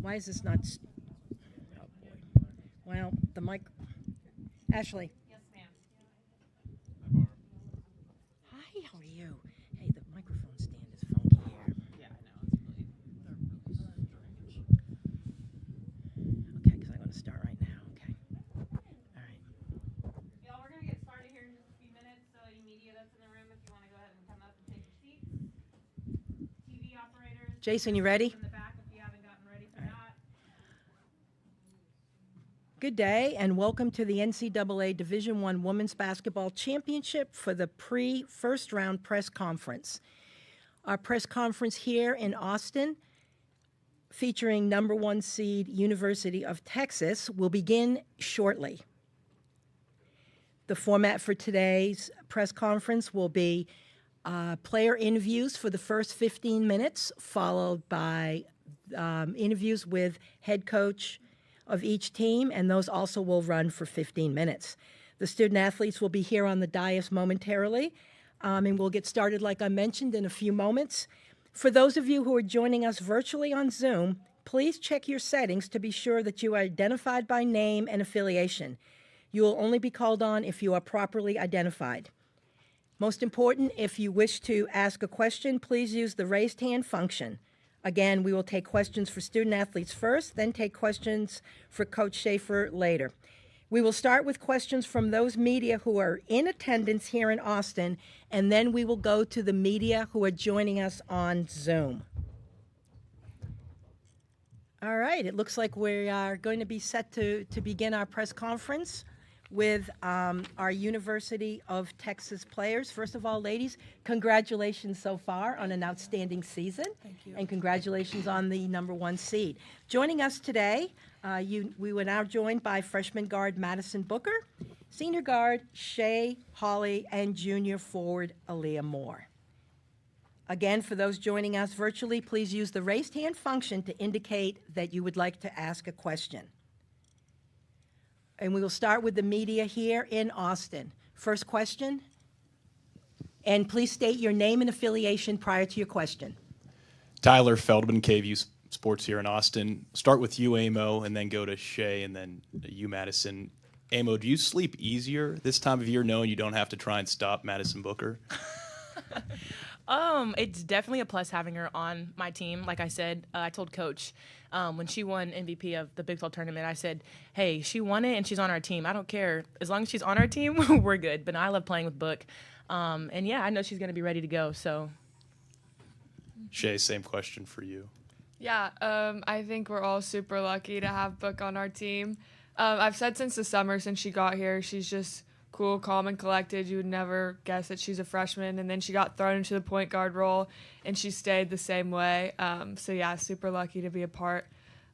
Why is this not? Oh boy. Well, the mic. Ashley. Yes, ma'am. Hi. How are you? Hey, the microphone stand is funky here. Yeah, I know. It's really strange. Okay, because I'm going to start right now. Okay. All right. Y'all, we're going to get started here in just a few minutes. So, you media that's in the room, if you want to go ahead and come up and take your seats. TV operators. Jason, you ready? In the back if you haven't gotten ready for that. Good day and welcome to the NCAA Division I Women's Basketball Championship for the pre-first round press conference. Our press conference here in Austin, featuring number 1 seed University of Texas, will begin shortly. The format for today's press conference will be player interviews for the first 15 minutes, followed by interviews with head coach of each team, and those also will run for 15 minutes. The student athletes will be here on the dais momentarily, and we'll get started, like I mentioned, in a few moments. For those of you who are joining us virtually on Zoom, please check your settings to be sure that you are identified by name and affiliation. You will only be called on if you are properly identified. Most important, if you wish to ask a question, please use the raised hand function. Again, we will take questions for student athletes first, then take questions for Coach Schaefer later. We will start with questions from those media who are in attendance here in Austin, and then we will go to the media who are joining us on Zoom. All right, it looks like we are going to be set to begin our press conference with our University of Texas players. First of all, ladies, congratulations so far on an outstanding season. Thank you. And congratulations on the number 1 seed. Joining us today, we were now joined by freshman guard Maddie Booker, senior guard Shay Hawley, and junior forward Aaliyah Moore. Again, for those joining us virtually, please use the raised hand function to indicate that you would like to ask a question. And we will start with the media here in Austin. First question, and please state your name and affiliation prior to your question. Tyler Feldman, KVU Sports here in Austin. Start with you, Amo, and then go to Shay, and then you, Madison. Amo, do you sleep easier this time of year knowing you don't have to try and stop Maddie Booker? It's definitely a plus having her on my team. Like I said, I told Coach when she won MVP of the Big 12 tournament, I said, hey, she won it and she's on our team. I don't care. As long as she's on our team, we're good. But I love playing with Book. And, yeah, I know she's going to be ready to go. So, Shay, same question for you. Yeah, I think we're all super lucky to have Book on our team. I've said since the summer, since she got here, she's just cool, calm, and collected. You would never guess that she's a freshman. And then she got thrown into the point guard role, and she stayed the same way. So, yeah, super lucky to be a part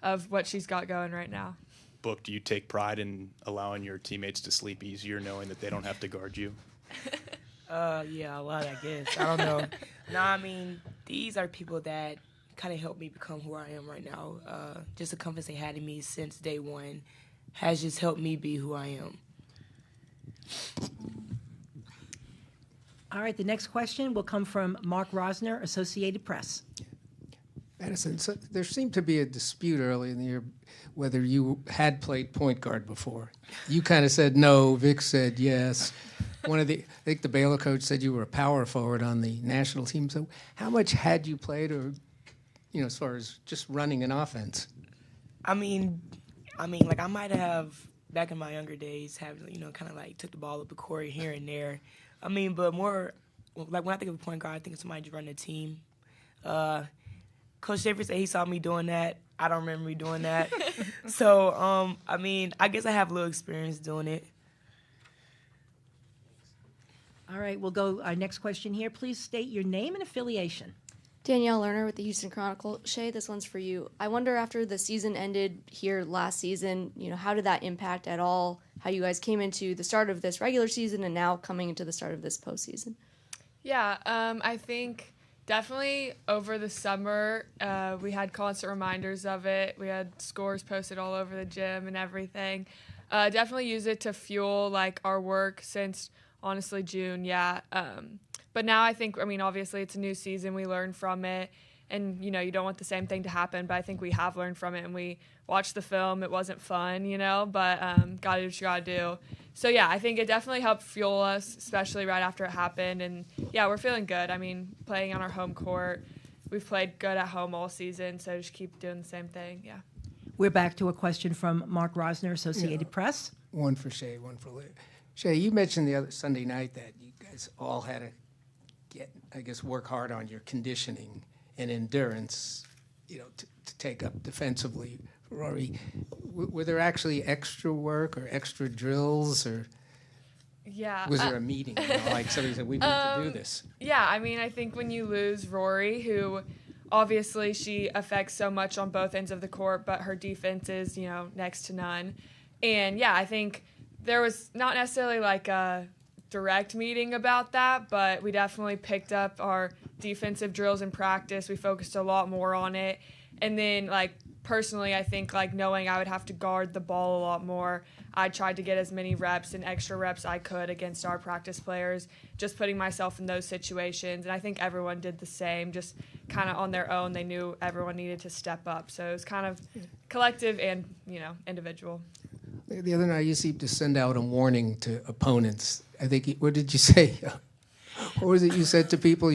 of what she's got going right now. Book, do you take pride in allowing your teammates to sleep easier knowing that they don't have to guard you? Yeah, a lot, I guess. I don't know. No, I mean, these are people that kind of helped me become who I am right now. Just the confidence they had in me since day one has just helped me be who I am. All right, the next question will come from Mark Rosner, Associated Press. Madison, so there seemed to be a dispute early in the year whether you had played point guard before. You kind of said no. Vic said yes. I think the Baylor coach said you were a power forward on the national team. So how much had you played, or as far as just running an offense? I mean, like I might have back in my younger days have kind of like took the ball up the court here and there. I mean, but more like when I think of a point guard, I think of somebody just running a team. Coach Schaefer said he saw me doing that. I don't remember me doing that. So, I mean, I guess I have a little experience doing it. All right, we'll go our next question here. Please state your name and affiliation. Danielle Lerner with the Houston Chronicle. Shay, this one's for you. I wonder, after the season ended here last season, how did that impact at all how you guys came into the start of this regular season and now coming into the start of this postseason? Yeah, I think definitely over the summer we had constant reminders of it. We had scores posted all over the gym and everything. Definitely use it to fuel like our work since honestly June, yeah. But now I think, obviously it's a new season. We learn from it. And, you don't want the same thing to happen, but I think we have learned from it, and we watched the film. It wasn't fun, but got to do what you got to do. So, yeah, I think it definitely helped fuel us, especially right after it happened. And, yeah, we're feeling good. I mean, playing on our home court, we've played good at home all season, so just keep doing the same thing, yeah. We're back to a question from Mark Rosner, Associated Press. One for Shay, one for Liv. Shay, you mentioned the other Sunday night that you guys all had to work hard on your conditioning and endurance, to take up defensively. Rory, were there actually extra work or extra drills, or was there a meeting? Like somebody said, we need to do this. Yeah, I mean, I think when you lose Rory, who obviously she affects so much on both ends of the court, but her defense is, next to none. And, yeah, I think there was not necessarily like a direct meeting about that, but we definitely picked up our defensive drills in practice. We focused a lot more on it. And then, personally, I think, knowing I would have to guard the ball a lot more, I tried to get as many reps and extra reps I could against our practice players, just putting myself in those situations. And I think everyone did the same, just kind of on their own. They knew everyone needed to step up. So it was kind of collective and, individual. The other night, you seemed to send out a warning to opponents. I think, what did you say? What was it you said to people?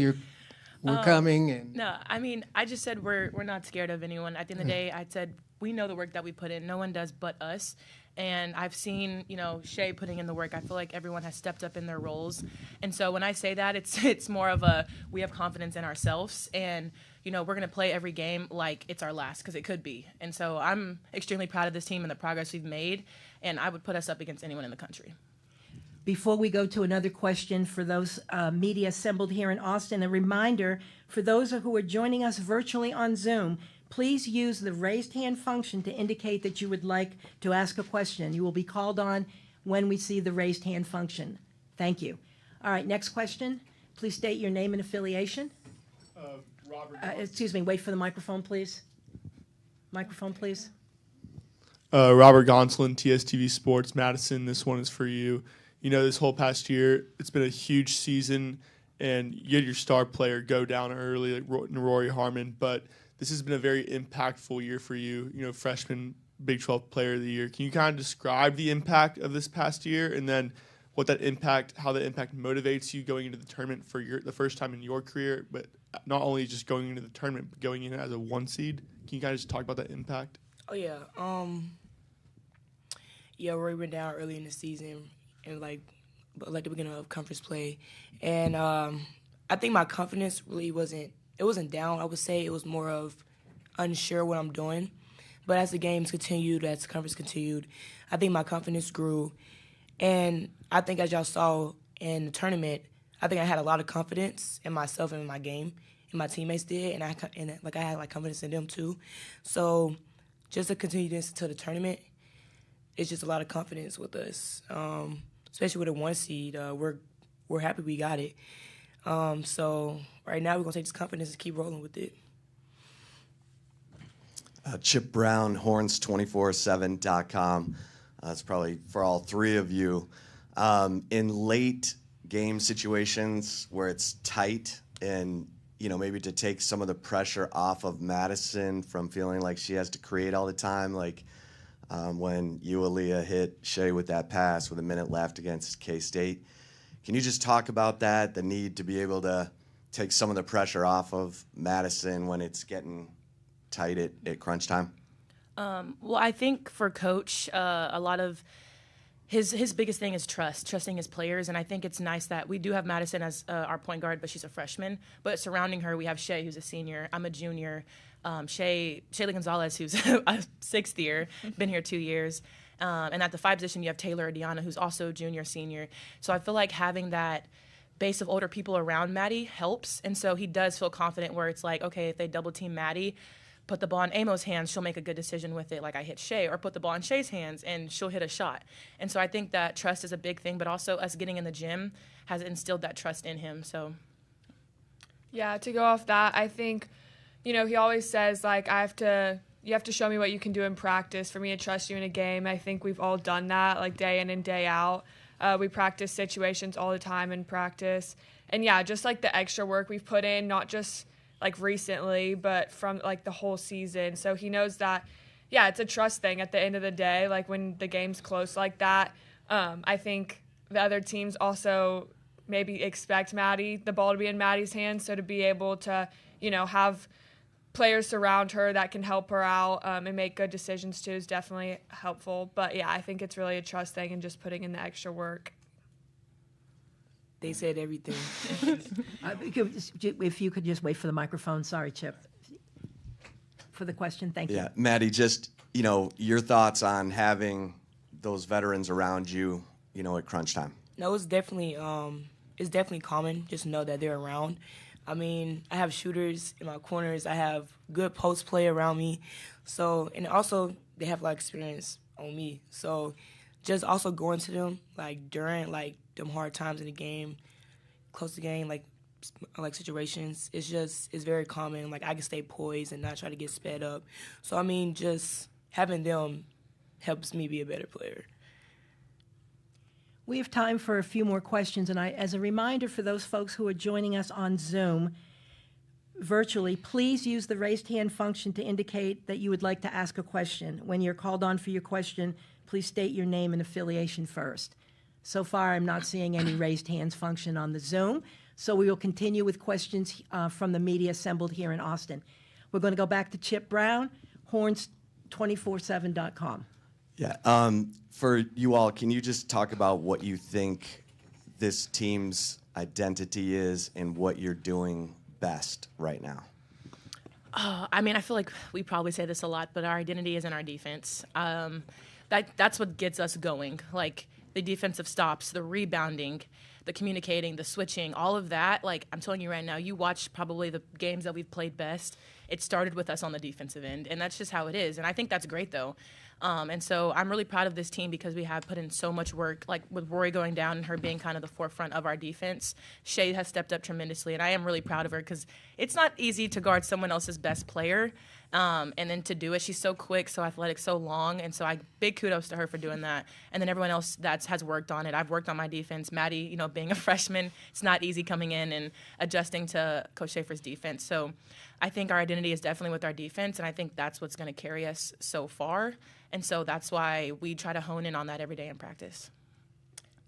We're coming? And No, I mean, I just said we're not scared of anyone. At the end of the day, I said we know the work that we put in. No one does but us. And I've seen, Shay putting in the work. I feel like everyone has stepped up in their roles. And so when I say that, it's more of we have confidence in ourselves. And, we're going to play every game like it's our last, because it could be. And so I'm extremely proud of this team and the progress we've made. And I would put us up against anyone in the country. Before we go to another question for those media assembled here in Austin, a reminder for those who are joining us virtually on Zoom, please use the raised hand function to indicate that you would like to ask a question. You will be called on when we see the raised hand function. Thank you. All right, next question. Please state your name and affiliation. Wait for the microphone, please. Microphone, please. Robert Gonsolin, TSTV Sports, Madison. This one is for you. This whole past year, it's been a huge season, and you had your star player go down early, like Rory Harmon, but this has been a very impactful year for you, freshman Big 12 Player of the Year. Can you kind of describe the impact of this past year, and then how that impact motivates you going into the tournament for the first time in your career, but not only just going into the tournament, but going in as a 1 seed? Can you kind of just talk about that impact? Oh, yeah. Rory went down early in the season, and like the beginning of conference play, and I think my confidence really wasn't down. I would say it was more of unsure what I'm doing, but as the games continued, as the conference continued, I think my confidence grew, and I think as y'all saw in the tournament, I think I had a lot of confidence in myself and in my game, and my teammates did, and I had confidence in them too. So just to continue this until the tournament, it's just a lot of confidence with us. Especially with a 1 seed, we're happy we got it. So right now we're gonna take this confidence and keep rolling with it. Chip Brown, horns247.com. It's probably for all three of you. In late game situations where it's tight, and maybe to take some of the pressure off of Madison from feeling like she has to create all the time, like. When you, Aaliyah, hit Shay with that pass with a minute left against K-State. Can you just talk about that, the need to be able to take some of the pressure off of Madison when it's getting tight at crunch time? Well, I think for Coach, a lot of his biggest thing is trusting his players. And I think it's nice that we do have Madison as our point guard, but she's a freshman. But surrounding her, we have Shay, who's a senior. I'm a junior. Shayla Gonzalez, who's a sixth year, been here 2 years. And at the 5 position, you have Taylor Adiana, who's also junior, senior. So I feel like having that base of older people around Maddie helps. And so he does feel confident where it's like, okay, if they double team Maddie, put the ball in Amo's hands, she'll make a good decision with it, like I hit Shay, or put the ball in Shay's hands and she'll hit a shot. And so I think that trust is a big thing, but also us getting in the gym has instilled that trust in him. So yeah, to go off that, I think, he always says, like, you have to show me what you can do in practice for me to trust you in a game. I think we've all done that, like, day in and day out. We practice situations all the time in practice. And, yeah, just, like, the extra work we've put in, not just like recently, but from like the whole season. So he knows that, yeah, it's a trust thing at the end of the day. Like when the game's close like that, I think the other teams also maybe expect the ball to be in Maddie's hands. So to be able to, have players surround her that can help her out and make good decisions too is definitely helpful. But yeah, I think it's really a trust thing and just putting in the extra work. They said everything. If you could just wait for the microphone. Sorry, Chip. For the question, thank you. Yeah, Maddie, just, your thoughts on having those veterans around you, at crunch time. No, it's definitely common just to know that they're around. I mean, I have shooters in my corners. I have good post play around me. So, and also they have experience on me. So, just also going to them during them hard times in the game, close to game, situations. It's very common. I can stay poised and not try to get sped up. So I mean, just having them helps me be a better player. We have time for a few more questions, and as a reminder for those folks who are joining us on Zoom virtually, please use the raised hand function to indicate that you would like to ask a question. When you're called on for your question, please state your name and affiliation first. So far, I'm not seeing any raised hands function on the Zoom, so we will continue with questions from the media assembled here in Austin. We're going to go back to Chip Brown, horns247.com. Yeah. For you all, can you just talk about what you think this team's identity is and what you're doing best right now? I feel like we probably say this a lot, but our identity is in our defense. That's what gets us going. The defensive stops, the rebounding, the communicating, the switching, all of that. I'm telling you right now, you watch probably the games that we've played best. It started with us on the defensive end, and that's just how it is. And I think that's great, though. And so I'm really proud of this team because we have put in so much work, with Rory going down and her being kind of the forefront of our defense. Shay has stepped up tremendously, and I am really proud of her because it's not easy to guard someone else's best player. And then to do it, she's so quick, so athletic, so long, and so big kudos to her for doing that. And then everyone else that has worked on it. I've worked on my defense. Maddie, being a freshman, it's not easy coming in and adjusting to Coach Schaefer's defense. So I think our identity is definitely with our defense, and I think that's what's going to carry us so far. And so that's why we try to hone in on that every day in practice.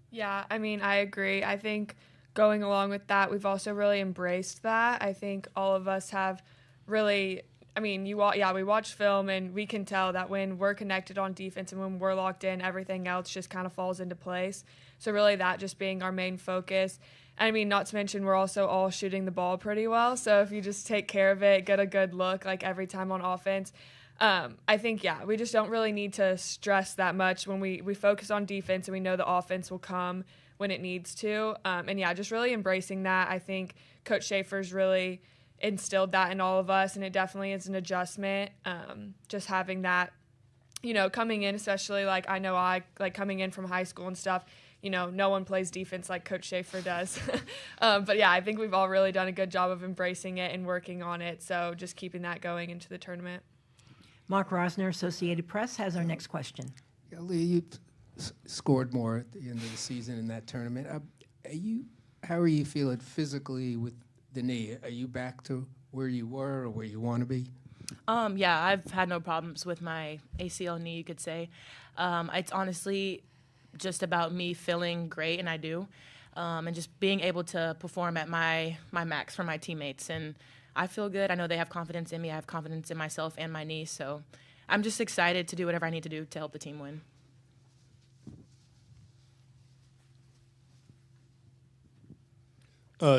Yeah, I agree. I think going along with that, we've also really embraced that. I think all of us have really we watch film and we can tell that when we're connected on defense and when we're locked in, everything else just kind of falls into place. So really that just being our main focus. Not to mention we're also all shooting the ball pretty well. So if you just take care of it, get a good look every time on offense, I think, we just don't really need to stress that much when we focus on defense and we know the offense will come when it needs to. Just really embracing that. I think Coach Schaefer's really instilled that in all of us, and it definitely is an adjustment. Just having that, coming in, especially I know coming in from high school and stuff, no one plays defense like Coach Schaefer does. But I think we've all really done a good job of embracing it and working on it. So just keeping that going into the tournament. Mark Rosner, Associated Press, has our next question. Yeah, Lee, you scored more at the end of the season in that tournament. How are you feeling physically with the knee? Are you back to where you were or where you want to be? I've had no problems with my ACL knee, you could say. It's honestly just about me feeling great, and I do, and just being able to perform at my max for my teammates. And I feel good. I know they have confidence in me. I have confidence in myself and my knee. So I'm just excited to do whatever I need to do to help the team win.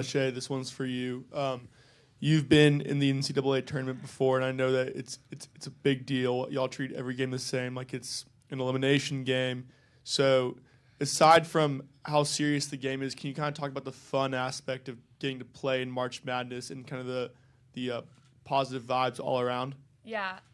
Shay, this one's for you. You've been in the NCAA tournament before, and I know that it's a big deal. Y'all treat every game the same, like it's an elimination game. So aside from how serious the game is, can you kind of talk about the fun aspect of getting to play in March Madness and kind of the positive vibes all around?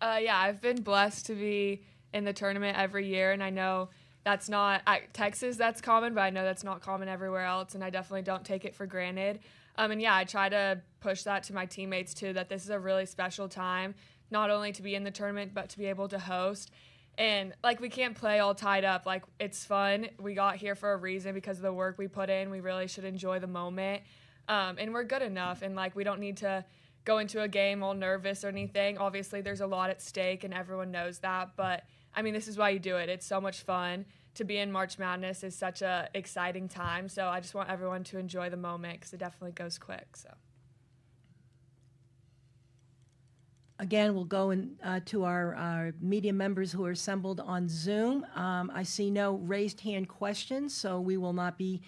I've been blessed to be in the tournament every year, and I know that's not at Texas, that's common, but I know that's not common everywhere else, and I definitely don't take it for granted. I try to push that to my teammates too, that this is a really special time, not only to be in the tournament, but to be able to host. And we can't play all tied up. It's fun. We got here for a reason because of the work we put in. We really should enjoy the moment. And we're good enough, and we don't need to go into a game all nervous or anything. Obviously, there's a lot at stake, and everyone knows that. But, I mean, this is why you do it. It's so much fun. To be in March Madness is such a exciting time. So I just want everyone to enjoy the moment because it definitely goes quick. So. Again, we'll go to our media members who are assembled on Zoom. I see no raised hand questions, so we will not be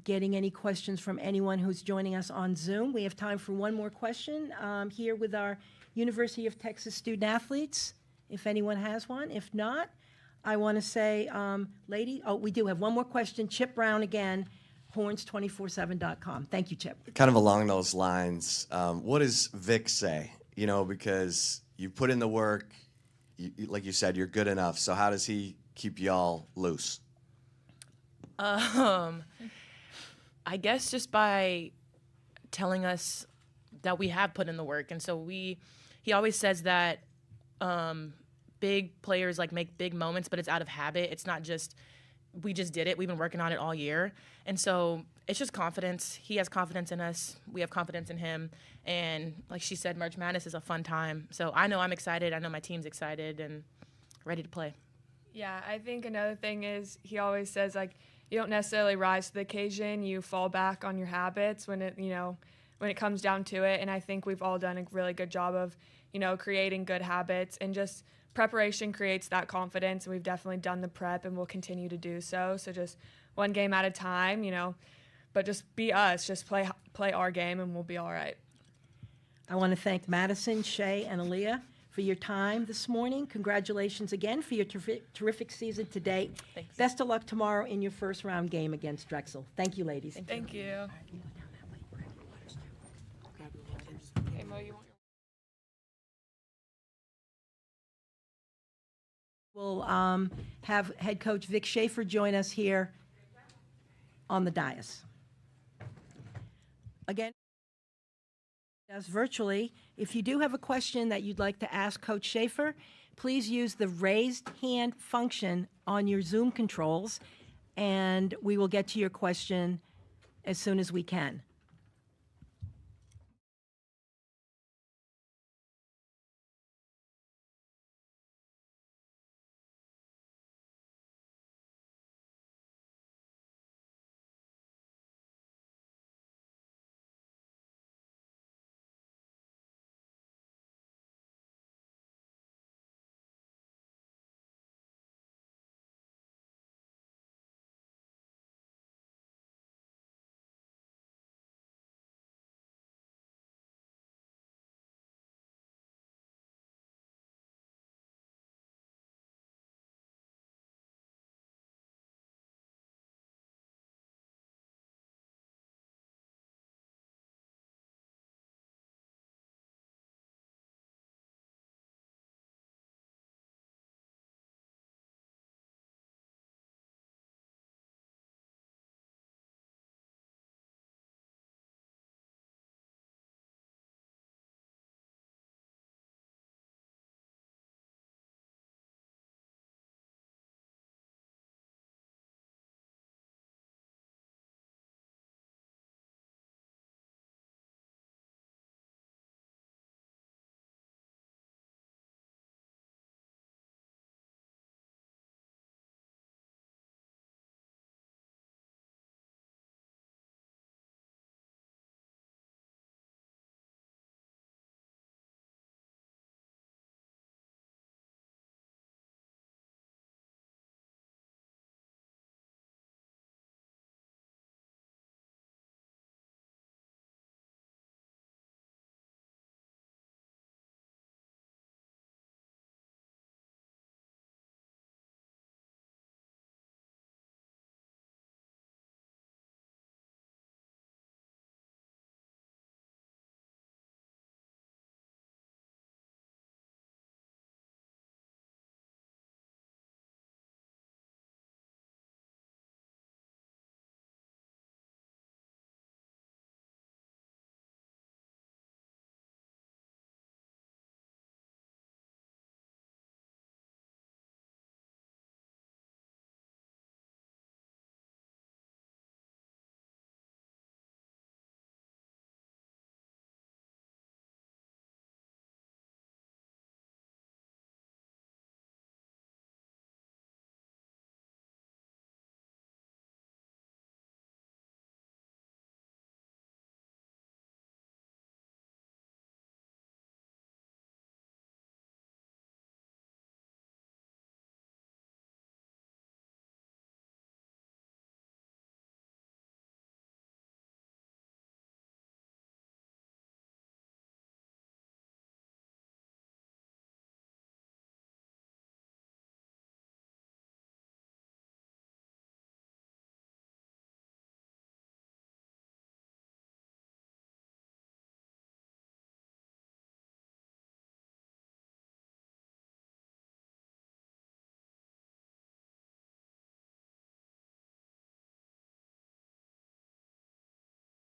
getting any questions from anyone who's joining us on Zoom. We have time for one more question here with our University of Texas student athletes, if anyone has one. If not, I want to say, we do have one more question. Chip Brown again, horns247.com. Thank you, Chip. Kind of along those lines, what does Vic say? You know, because you put in the work, like you said, you're good enough. So how does he keep y'all loose? I guess just by telling us that we have put in the work. And so he always says that big players like make big moments, but it's out of habit. It's not just, we just did it. We've been working on it all year. And so it's just confidence. He has confidence in us. We have confidence in him. And like she said, March Madness is a fun time. So I know I'm excited. I know my team's excited and ready to play. Yeah, I think another thing is he always says, like, you don't necessarily rise to the occasion. You fall back on your habits when it comes down to it. And I think we've all done a really good job of, creating good habits, and just preparation creates that confidence. And we've definitely done the prep and we'll continue to do so. So just one game at a time, but just be us, just play our game and we'll be all right. I want to thank Madison, Shay, and Aaliyah for your time this morning. Congratulations again for your terrific season to date. Thanks. Best of luck tomorrow in your first round game against Drexel. Thank you, ladies. Thank you. Hey, Mo, you want your We'll have head coach Vic Schaefer join us here on the dais. Again, as virtually, if you do have a question that you'd like to ask Coach Schaefer, please use the raised hand function on your Zoom controls, and we will get to your question as soon as we can.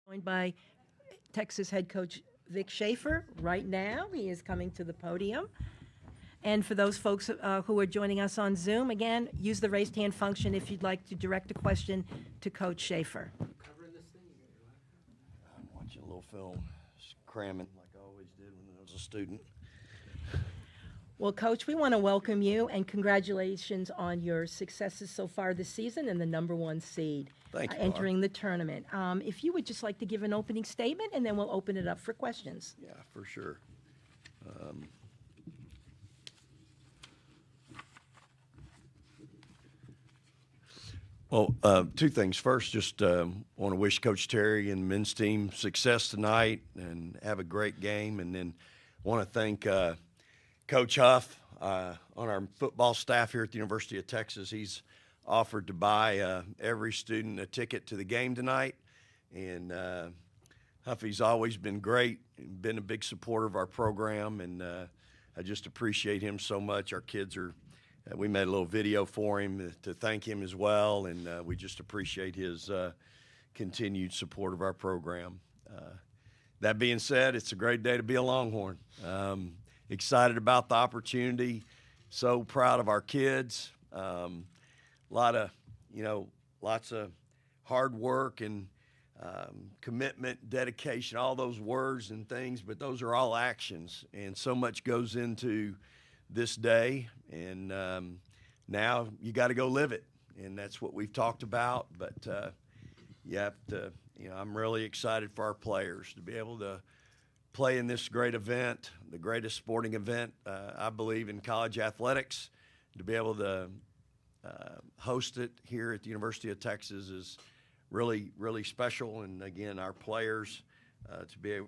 Joined by Texas head coach Vic Schaefer right now. He is coming to the podium. And for those folks who are joining us on Zoom, again, use the raised hand function if you'd like to direct a question to Coach Schaefer. I'm watching a little film, just cramming like I always did when I was a student. Well, Coach, we want to welcome you and congratulations on your successes so far this season and the #1 seed Thank you, entering the tournament. If you would just like to give an opening statement, and then we'll open it up for questions. Yeah, for sure. Well, two things. First, just want to wish Coach Terry and the men's team success tonight and have a great game. And then want to thank Coach Huff on our football staff here at the University of Texas. He's offered to buy every student a ticket to the game tonight. And Huffy's always been great, been a big supporter of our program, and I just appreciate him so much. Our kids are we made a little video for him to thank him as well, and we just appreciate his continued support of our program. That being said, it's a great day to be a Longhorn. Excited about the opportunity, so proud of our kids. Lots of hard work and commitment, dedication, all those words and things, but those are all actions, and so much goes into this day, and now you got to go live it, and that's what we've talked about. But you have to, I'm really excited for our players to be able to play in this great event, the greatest sporting event, I believe, in college athletics. To be able to host it here at the University of Texas is really, really special. And again, our players,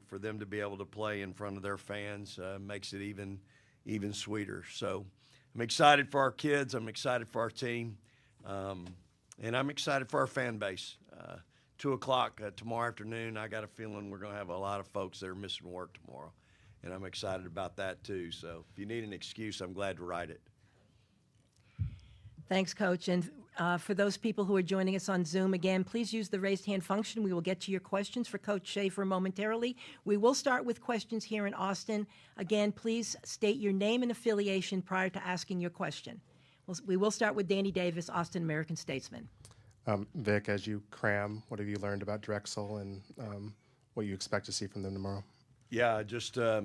for them to be able to play in front of their fans makes it even sweeter. So I'm excited for our kids. I'm excited for our team. And I'm excited for our fan base. 2 o'clock tomorrow afternoon, I got a feeling we're going to have a lot of folks that are missing work tomorrow. And I'm excited about that too. So if you need an excuse, I'm glad to write it. Thanks, Coach. And for those people who are joining us on Zoom, again, please use the raised hand function. We will get to your questions for Coach Schaefer momentarily. We will start with questions here in Austin. Again, please state your name and affiliation prior to asking your question. We will start with Danny Davis, Austin American-Statesman. Vic, as you cram, what have you learned about Drexel and what you expect to see from them tomorrow? Yeah, just, I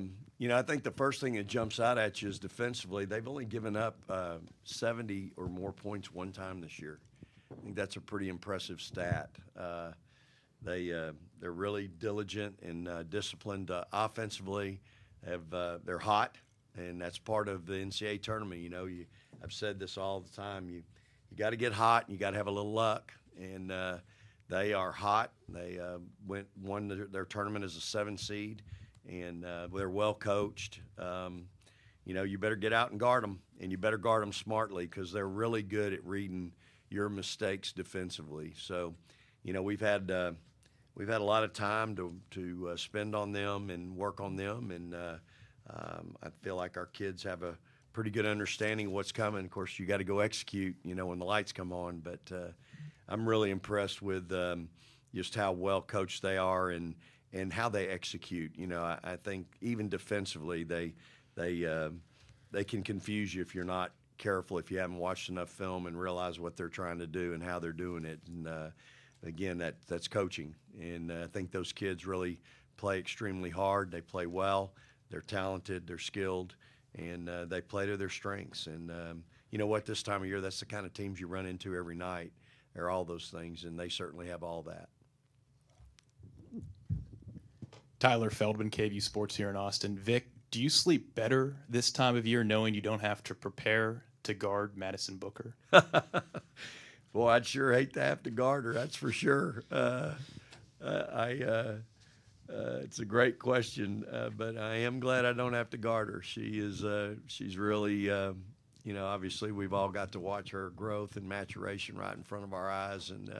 think the first thing that jumps out at you is defensively. They've only given up 70 or more points one time this year. I think that's a pretty impressive stat. They're really diligent and disciplined offensively. They're hot, and that's part of the NCAA tournament. I've said this all the time. You got to get hot, and you got to have a little luck. And they are hot. They won their tournament as a 7 seed. And they're well coached. You better get out and guard them, and you better guard them smartly because they're really good at reading your mistakes defensively. So, we've had a lot of time to spend on them and work on them, and I feel like our kids have a pretty good understanding of what's coming. Of course, you got to go execute, when the lights come on. But I'm really impressed with just how well coached they are and how they execute. I think even defensively, they can confuse you if you're not careful, if you haven't watched enough film and realize what they're trying to do and how they're doing it. And again, that's coaching. And I think those kids really play extremely hard. They play well. They're talented. They're skilled. And they play to their strengths. And this time of year, that's the kind of teams you run into every night. They're all those things, and they certainly have all that. Tyler Feldman, KVU Sports here in Austin. Vic, do you sleep better this time of year knowing you don't have to prepare to guard Maddie Booker? Boy, I'd sure hate to have to guard her, that's for sure. It's a great question, but I am glad I don't have to guard her. She's really, obviously we've all got to watch her growth and maturation right in front of our eyes. And,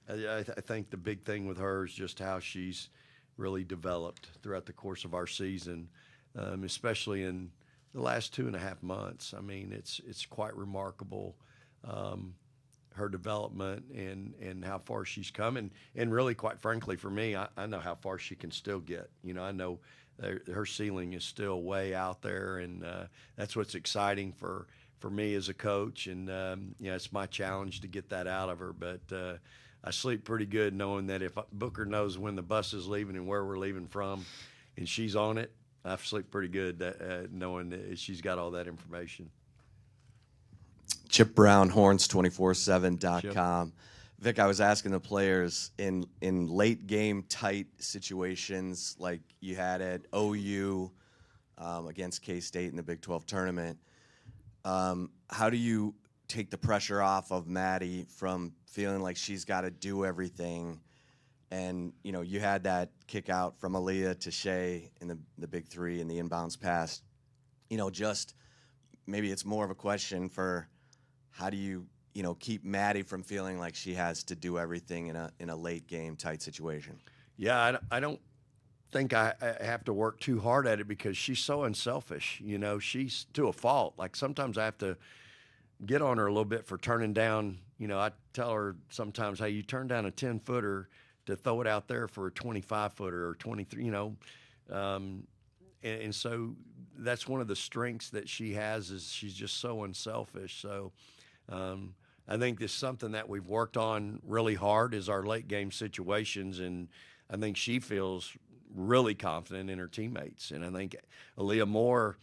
I think the big thing with her is just how she's really developed throughout the course of our season, especially in the last 2.5 months. I mean, it's quite remarkable her development and how far she's come. And really, quite frankly, for me, I know how far she can still get. I know her ceiling is still way out there, and that's what's exciting for me as a coach. And, it's my challenge to get that out of her. But I sleep pretty good knowing that if Booker knows when the bus is leaving and where we're leaving from and she's on it, I sleep pretty good knowing that she's got all that information. Chip Brown, horns247.com. Vic, I was asking the players in late game tight situations like you had at OU against K-State in the Big 12 tournament, how do you take the pressure off of Maddie from feeling like she's got to do everything? And, you had that kick out from Aaliyah to Shea in the Big Three in the inbounds pass. Just maybe it's more of a question for how do you, keep Maddie from feeling like she has to do everything in a late game tight situation? Yeah, I don't think I have to work too hard at it because she's so unselfish. She's to a fault. Like sometimes I have to get on her a little bit for turning down. I tell her sometimes, hey, you turn down a 10-footer to throw it out there for a 25-footer or 23, and so that's one of the strengths that she has is she's just so unselfish. So I think this is something that we've worked on really hard is our late game situations, and I think she feels really confident in her teammates. And I think Aaliyah Moore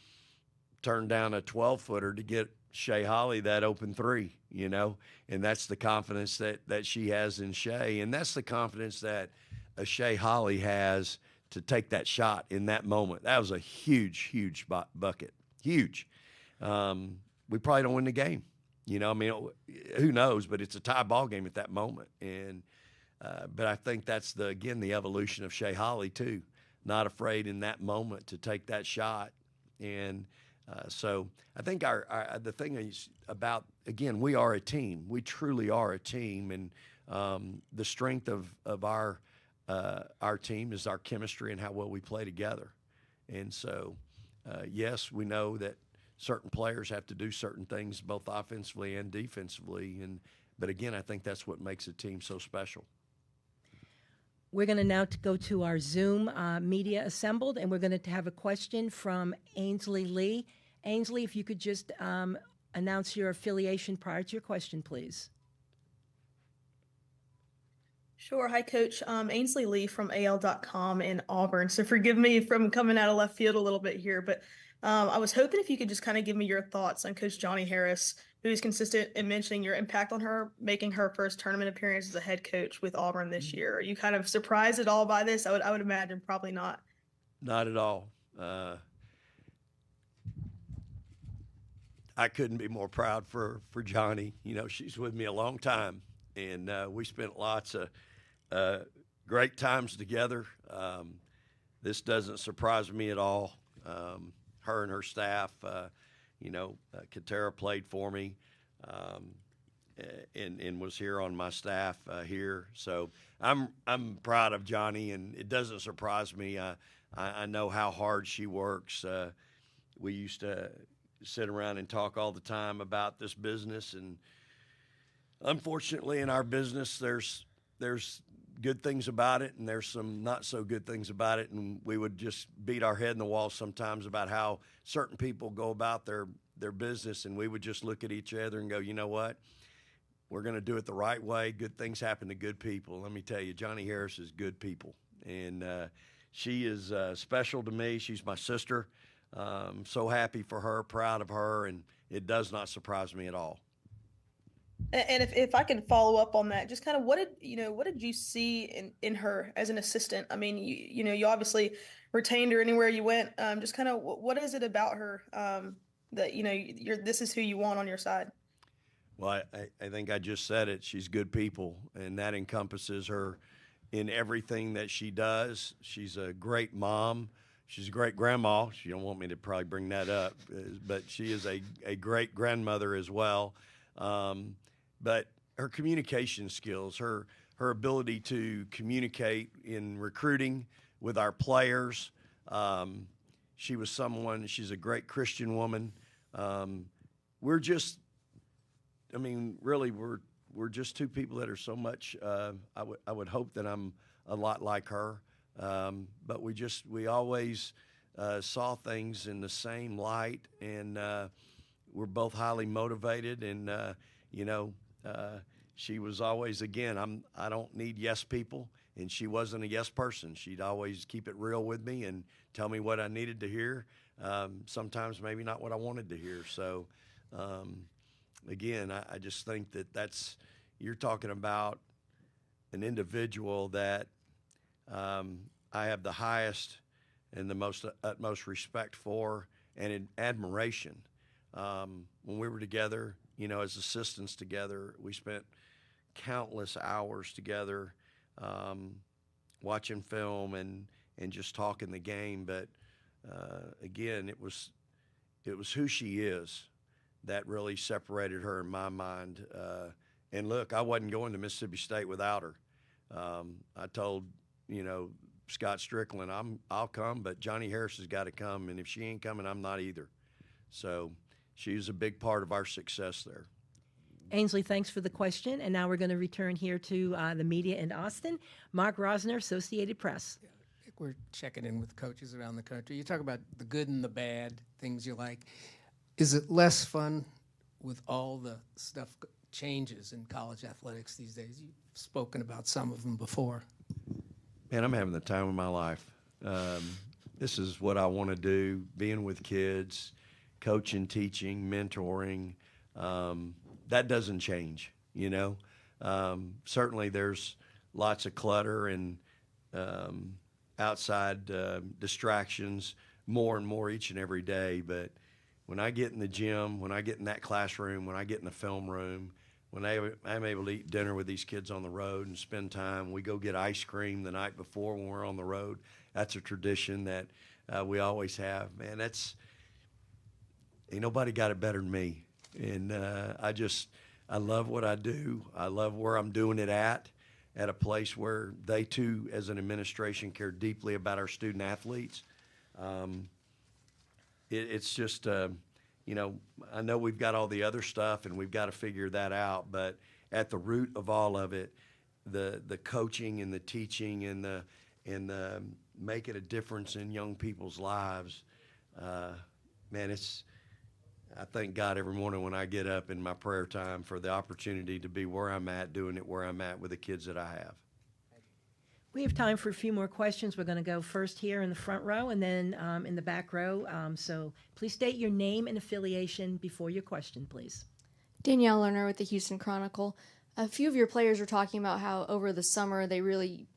turned down a 12-footer to get Shea Holly that open three, and that's the confidence that she has in Shea, and that's the confidence that a Shea Holly has to take that shot in that moment. That was a huge bucket, huge. We probably don't win the game, who knows? But it's a tie ball game at that moment, and but I think that's the evolution of Shea Holly too, not afraid in that moment to take that shot, and. So I think the thing is about, again, we are a team. We truly are a team, and the strength of our team is our chemistry and how well we play together. And so, yes, we know that certain players have to do certain things both offensively and defensively, but again, I think that's what makes a team so special. We're going to now go to our Zoom media assembled, and we're going to have a question from Ainsley Lee. Ainsley, if you could just announce your affiliation prior to your question, please. Sure. Hi, Coach. Ainsley Lee from AL.com in Auburn. So forgive me from coming out of left field a little bit here, but I was hoping if you could just kind of give me your thoughts on Coach Johnny Harris, who's consistent in mentioning your impact on her, making her first tournament appearance as a head coach with Auburn this year. Are you kind of surprised at all by this? I would imagine probably not. Not at all. I couldn't be more proud for Johnny. She's with me a long time, and we spent lots of great times together. This doesn't surprise me at all. Her and her staff, Katera played for me and was here on my staff here. So I'm proud of Johnny, and it doesn't surprise me. I know how hard she works. We used to sit around and talk all the time about this business, and unfortunately in our business there's good things about it and there's some not so good things about it, and we would just beat our head in the wall sometimes about how certain people go about their business, and we would just look at each other and go, you know what, we're going to do it the right way. Good things happen to good people. Let me tell you, Johnny Harris is good people, and she is special to me. She's my sister. So happy for her, proud of her, and it does not surprise me at all. And if I can follow up on that, just kind of what did you see in her as an assistant? I mean, you obviously retained her anywhere you went. Just kind of what is it about her that this is who you want on your side? Well, I think I just said it. She's good people, and that encompasses her in everything that she does. She's a great mom. She's a great grandma. She don't want me to probably bring that up, but she is a great grandmother as well. But her communication skills, her ability to communicate in recruiting with our players. She's a great Christian woman. We're we're just two people that are so much. I would hope that I'm a lot like her, but we always saw things in the same light, and we're both highly motivated. And she was always, again, I don't need yes people, and she wasn't a yes person. She'd always keep it real with me and tell me what I needed to hear. Sometimes maybe not what I wanted to hear. So, again, I just think you're talking about an individual that I have the highest and the utmost respect for and admiration. When we were together, as assistants together, we spent countless hours together watching film and just talking the game. But again, it was who she is that really separated her in my mind. And look, I wasn't going to Mississippi State without her. I told Scott Strickland, I'll come, but Johnny Harris has got to come, and if she ain't coming, I'm not either. So she was a big part of our success there. Ainsley, thanks for the question. And now we're going to return here to the media in Austin. Mark Rosner, Associated Press. I think we're checking in with coaches around the country. You talk about the good and the bad, things you like. Is it less fun with all the stuff changes in college athletics these days? You've spoken about some of them before. Man, I'm having the time of my life. This is what I want to do, being with kids, coaching, teaching, mentoring. That doesn't change, Certainly there's lots of clutter and outside distractions more and more each and every day. But when I get in the gym, when I get in that classroom, when I get in the film room, when I'm able to eat dinner with these kids on the road and spend time, we go get ice cream the night before when we're on the road. That's a tradition that we always have. Man, ain't nobody got it better than me. And I love what I do. I love where I'm doing it at a place where they too, as an administration, care deeply about our student athletes. It's just, I know we've got all the other stuff and we've got to figure that out, but at the root of all of it, the coaching and the teaching and the making a difference in young people's lives, man, I thank God every morning when I get up in my prayer time for the opportunity to be where I'm at, doing it where I'm at with the kids that I have. We have time for a few more questions. We're going to go first here in the front row and then in the back row. So please state your name and affiliation before your question, please. Danielle Lerner with the Houston Chronicle. A few of your players were talking about how over the summer they really,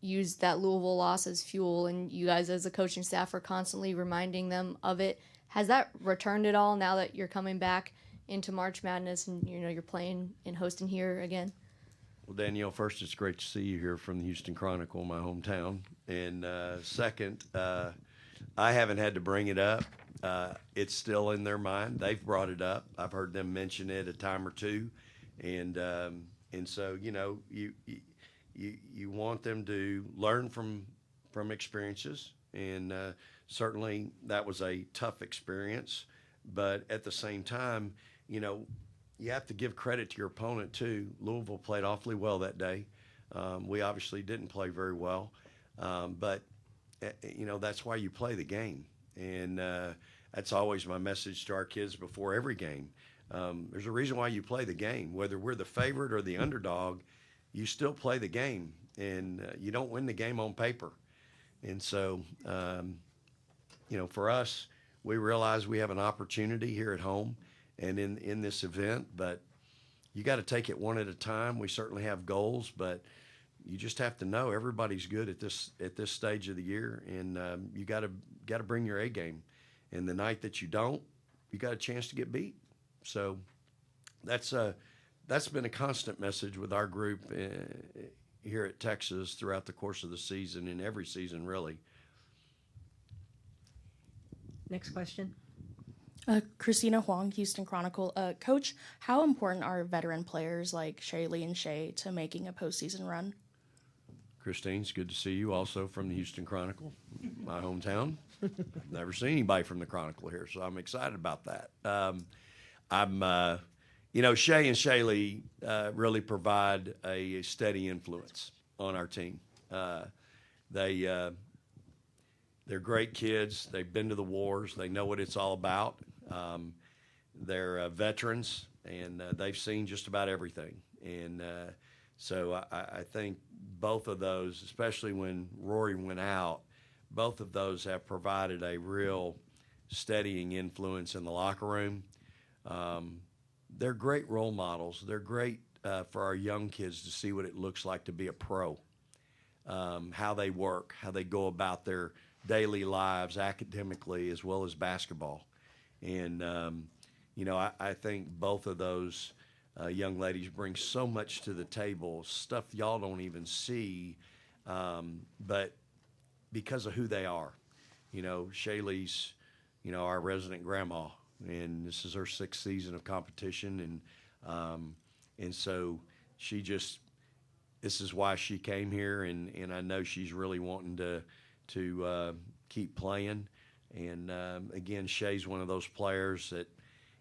used that Louisville loss as fuel, and you guys as a coaching staff are constantly reminding them of it. Has that returned at all now that you're coming back into March Madness and you're playing and hosting here again? Well, Danielle, first, it's great to see you here from the Houston Chronicle, my hometown. And second, I haven't had to bring it up. It's still in their mind. They've brought it up. I've heard them mention it a time or two. And so, you want them to learn from experiences. And certainly that was a tough experience. But at the same time, you have to give credit to your opponent, too. Louisville played awfully well that day. We obviously didn't play very well. But, that's why you play the game. And that's always my message to our kids before every game. There's a reason why you play the game. Whether we're the favorite or the underdog, you still play the game. And you don't win the game on paper. And so, for us, we realize we have an opportunity here at home and in this event, but you got to take it one at a time. We certainly have goals, but you just have to know everybody's good at this stage of the year, and you got to bring your A game. And the night that you don't, you got a chance to get beat. So that's been a constant message with our group here at Texas throughout the course of the season and every season, really. Next question. Christina Huang, Houston Chronicle. Coach, how important are veteran players like Shaylee and Shay to making a postseason run? Christine, it's good to see you also from the Houston Chronicle, my hometown. Never seen anybody from the Chronicle here, so I'm excited about that. you know, Shay and Shaylee really provide a steady influence on our team. They're great kids. They've been to the wars. They know what it's all about. They're veterans, and they've seen just about everything. And so I think both of those, especially when Rory went out, both of those have provided a real steadying influence in the locker room. They're great role models. They're great for our young kids to see what it looks like to be a pro, how they work, how they go about their daily lives academically as well as basketball. And, you know, I think both of those young ladies bring so much to the table, stuff y'all don't even see, but because of who they are. You know, Shaylee's, you know, our resident grandma, and this is her 6th season of competition, and so she just, this is why she came here, and I know she's really wanting to keep playing. And again, Shay's one of those players that,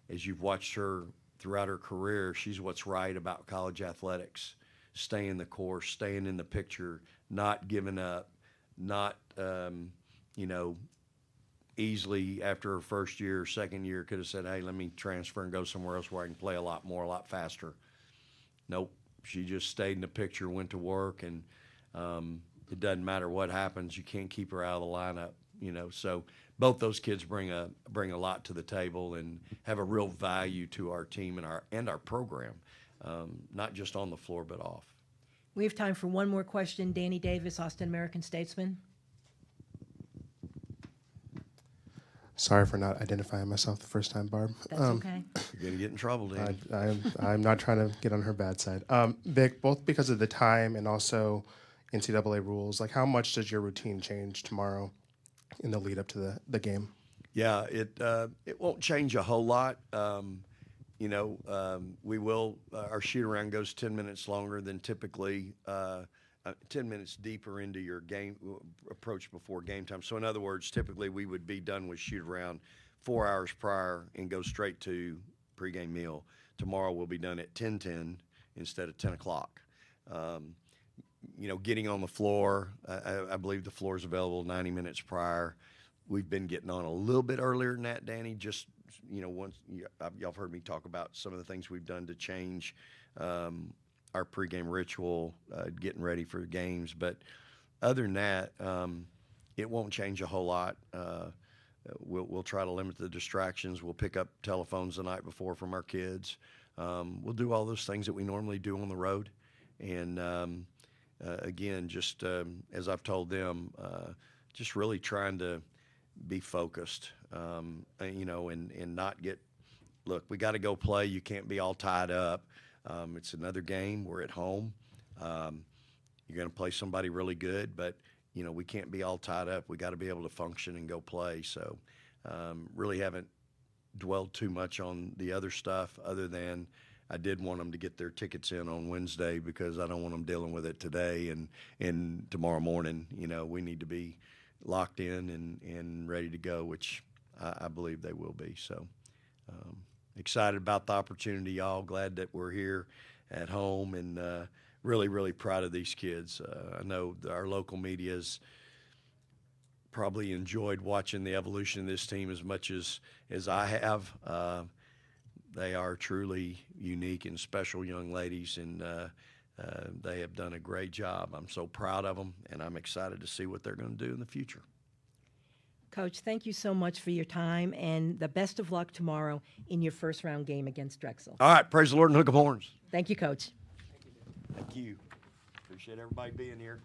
as you've watched her throughout her career, she's what's right about college athletics. Staying the course, staying in the picture, not giving up, not, you know, easily after her first year or second year could have said, hey, let me transfer and go somewhere else where I can play a lot more, a lot faster. Nope. She just stayed in the picture, went to work, and it doesn't matter what happens. You can't keep her out of the lineup, you know. So both those kids bring a lot to the table and have a real value to our team and our program, not just on the floor but off. We have time for one more question. Danny Davis, Austin American-Statesman. Sorry for not identifying myself the first time, Barb. That's okay. You're going to get in trouble, Danny. I'm not trying to get on her bad side. Vic, both because of the time and also NCAA rules, like how much does your routine change tomorrow in the lead up to the game? Yeah, it won't change a whole lot. You know, we will, our shoot around goes 10 minutes longer than typically, 10 minutes deeper into your game approach before game time. So in other words, typically we would be done with shoot around 4 hours prior and go straight to pregame meal. Tomorrow we'll be done at 10:10 instead of 10 o'clock. You know, getting on the floor, I believe the floor is available 90 minutes prior. We've been getting on a little bit earlier than that, Danny. Just, you know, once y'all have heard me talk about some of the things we've done to change our pregame ritual, getting ready for the games. But other than that, it won't change a whole lot. We'll try to limit the distractions. We'll pick up telephones the night before from our kids. We'll do all those things that we normally do on the road. And again, just as I've told them, just really trying to be focused, you know, and not get, look, we got to go play. You can't be all tied up. It's another game. We're at home. You're going to play somebody really good, but, you know, we can't be all tied up. We got to be able to function and go play. So really haven't dwelled too much on the other stuff other than I did want them to get their tickets in on Wednesday because I don't want them dealing with it today and tomorrow morning. You know, we need to be locked in and ready to go, which I believe they will be. So excited about the opportunity, y'all. Glad that we're here at home and really, really proud of these kids. I know our local media's probably enjoyed watching the evolution of this team as much as I have. They are truly unique and special young ladies, and they have done a great job. I'm so proud of them, and I'm excited to see what they're going to do in the future. Coach, thank you so much for your time, and the best of luck tomorrow in your first-round game against Drexel. All right, praise the Lord and hook 'em horns. Thank you, Coach. Thank you. Appreciate everybody being here.